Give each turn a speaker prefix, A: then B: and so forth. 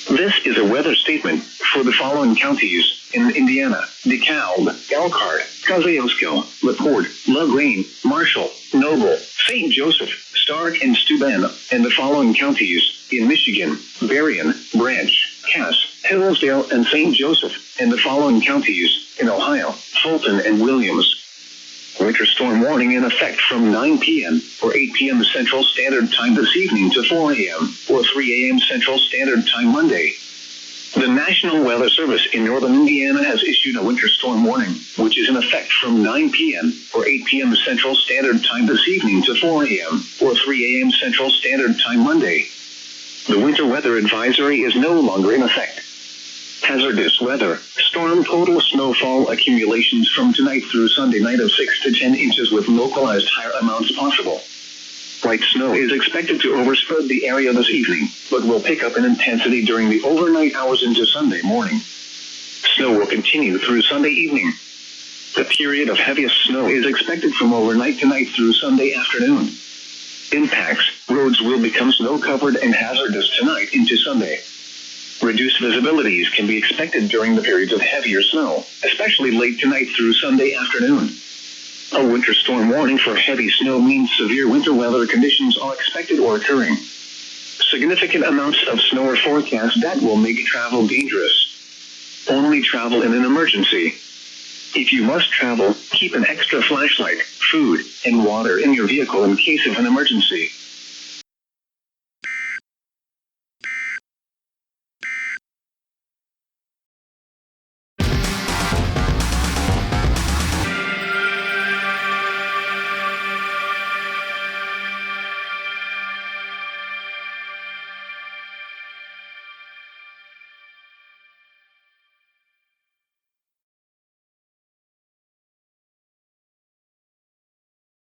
A: This is a weather statement for the following counties in Indiana: DeKalb, Elkhart, Kosciuszko, LaPorte, LaGrange, Marshall, Noble, St. Joseph, Stark, and Steuben, and the following counties in Michigan: Berrien, Branch, Cass, Hillsdale, and St. Joseph, and the following counties in Ohio: Fulton and Williams. Winter storm warning in effect from 9 p.m. or 8 p.m. Central Standard Time this evening to 4 a.m. or 3 a.m. Central Standard Time Monday. The National Weather Service in northern Indiana has issued a winter storm warning, which is in effect from 9 p.m. or 8 p.m. Central Standard Time this evening to 4 a.m. or 3 a.m. Central Standard Time Monday. The winter weather advisory is no longer in effect. Hazardous weather: storm total snowfall accumulations from tonight through Sunday night of 6 to 10 inches with localized higher amounts possible. Light snow is expected to overspread the area this evening, but will pick up in intensity during the overnight hours into Sunday morning. Snow will continue through Sunday evening. The period of heaviest snow is expected from overnight tonight through Sunday afternoon. Impacts: roads will become snow-covered and hazardous tonight into Sunday. Reduced visibilities can be expected during the periods of heavier snow, especially late tonight through Sunday afternoon. A winter storm warning for heavy snow means severe winter weather conditions are expected or occurring. Significant amounts of snow are forecast that will make travel dangerous. Only travel in an emergency. If you must travel, keep an extra flashlight, food, and water in your vehicle in case of an emergency.